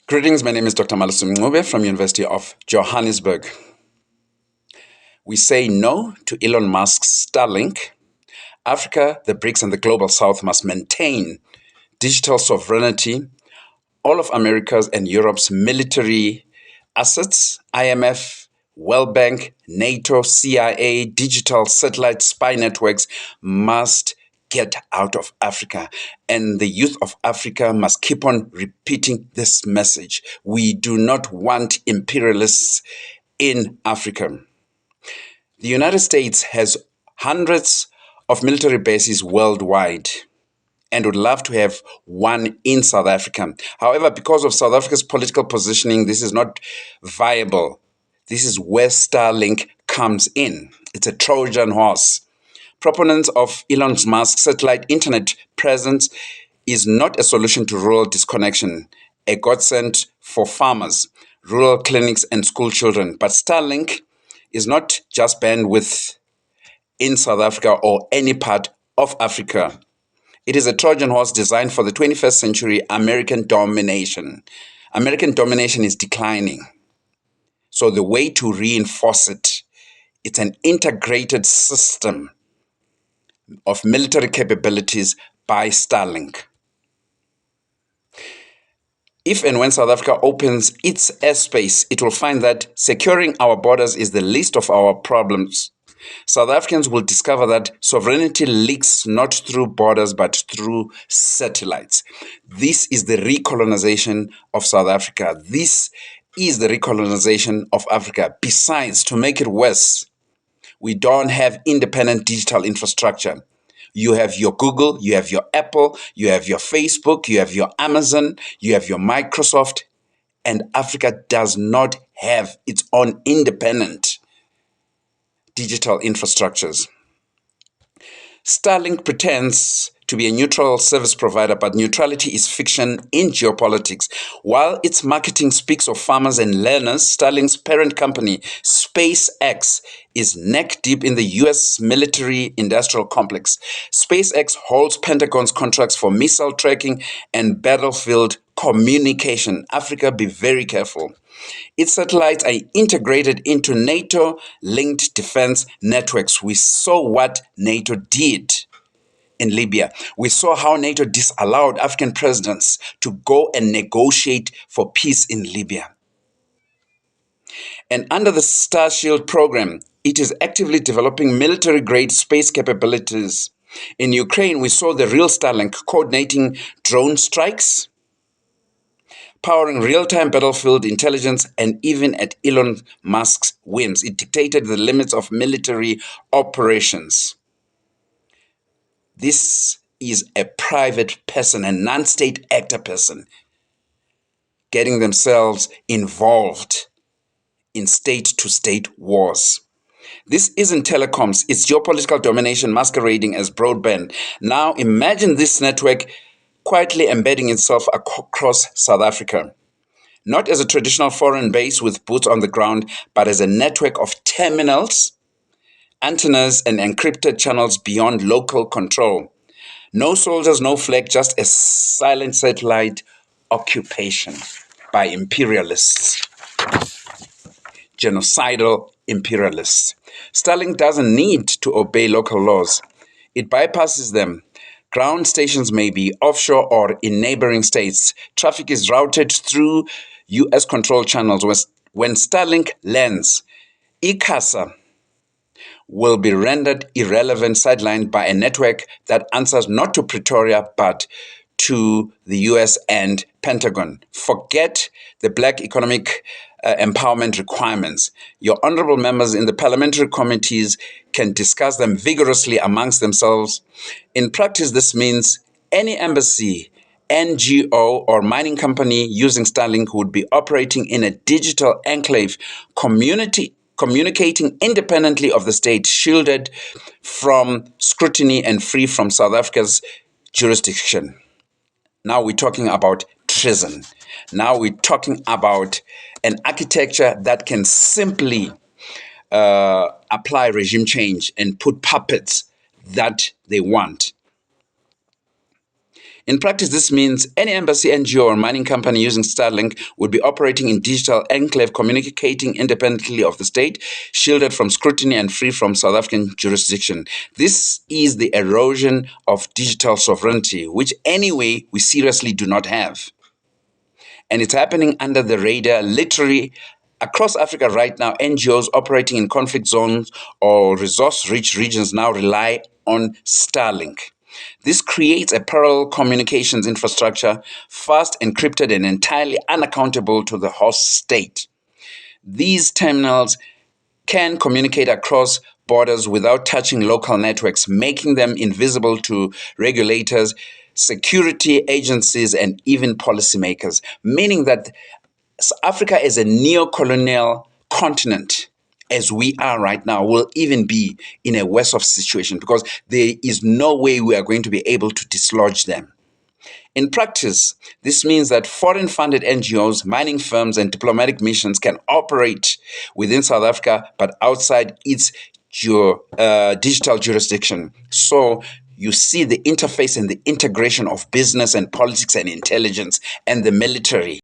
Greetings, my name is Dr. Mncube from University of Johannesburg. We say no to Elon Musk's STARLINK. Africa, the BRICS and the Global South must maintain digital sovereignty. All of America's and Europe's military assets, IMF, World Bank, NATO, CIA, digital satellite spy networks must get out of Africa. And the youth of Africa must keep on repeating this message. We do not want imperialists in Africa. The United States has hundreds of military bases worldwide and would love to have one in South Africa. However, because of South Africa's political positioning, this is not viable. This is where STARLINK comes in. It's a Trojan horse. Proponents of Elon Musk's satellite internet presence is not a solution to rural disconnection, a godsend for farmers, rural clinics and school children. But STARLINK is not just bandwidth in South Africa or any part of Africa. It is a Trojan horse designed for the 21st century American domination. American domination is declining. So the way to reinforce it, it's an integrated system of military capabilities by STARLINK. If and when South Africa opens its airspace, it will find that securing our borders is the least of our problems. South Africans will discover that sovereignty leaks not through borders but through satellites. This is the recolonization of South Africa. This is the recolonization of Africa. Besides, to make it worse, we don't have independent digital infrastructure. You have your Google, you have your Apple, you have your Facebook, you have your Amazon, you have your Microsoft, and Africa does not have its own independent digital infrastructures. STARLINK pretends to be a neutral service provider, but neutrality is fiction in geopolitics. While its marketing speaks of farmers and learners, STARLINK's parent company, SpaceX, is neck deep in the US military industrial complex. SpaceX holds Pentagon's contracts for missile tracking and battlefield communication. Africa, be very careful. Its satellites are integrated into NATO-linked defense networks. We saw what NATO did in Libya. We saw how NATO disallowed African presidents to go and negotiate for peace in Libya. And under the Star Shield program, it is actively developing military-grade space capabilities. In Ukraine, we saw the real STARLINK coordinating drone strikes, powering real-time battlefield intelligence, and even at Elon Musk's whims, it dictated the limits of military operations. This is a private person, a non-state actor person, getting themselves involved in state-to-state wars. This isn't telecoms, it's geopolitical domination masquerading as broadband. Now imagine this network quietly embedding itself across South Africa, not as a traditional foreign base with boots on the ground, but as a network of terminals, antennas, and encrypted channels beyond local control. No soldiers, no flag, just a silent satellite occupation by imperialists, genocidal imperialists. STARLINK doesn't need to obey local laws. It bypasses them. Ground stations may be offshore or in neighboring states. Traffic is routed through US control channels. When STARLINK lands, ICASA will be rendered irrelevant, sidelined by a network that answers not to Pretoria but to the US and Pentagon. Forget the black economic empowerment requirements. Your honorable members in the parliamentary committees can discuss them vigorously amongst themselves. In practice, this means any embassy, NGO, or mining company using STARLINK would be operating in a digital enclave communicating independently of the state, shielded from scrutiny and free from South Africa's jurisdiction. Now we're talking about treason. Now we're talking about an architecture that can simply apply regime change and put puppets that they want. In practice, this means any embassy, NGO, or mining company using Starlink would be operating in digital enclave, communicating independently of the state, shielded from scrutiny and free from South African jurisdiction. This is the erosion of digital sovereignty, which anyway we seriously do not have. And it's happening under the radar, literally across Africa right now. NGOs operating in conflict zones or resource-rich regions now rely on Starlink. This creates a parallel communications infrastructure, fast, encrypted, and entirely unaccountable to the host state. These terminals can communicate across borders without touching local networks, making them invisible to regulators, security agencies, and even policymakers, meaning that Africa as a neo-colonial continent, as we are right now, will even be in a worse off situation because there is no way we are going to be able to dislodge them. In practice, this means that foreign-funded NGOs, mining firms, and diplomatic missions can operate within South Africa but outside its digital jurisdiction. So you see the interface and the integration of business and politics and intelligence and the military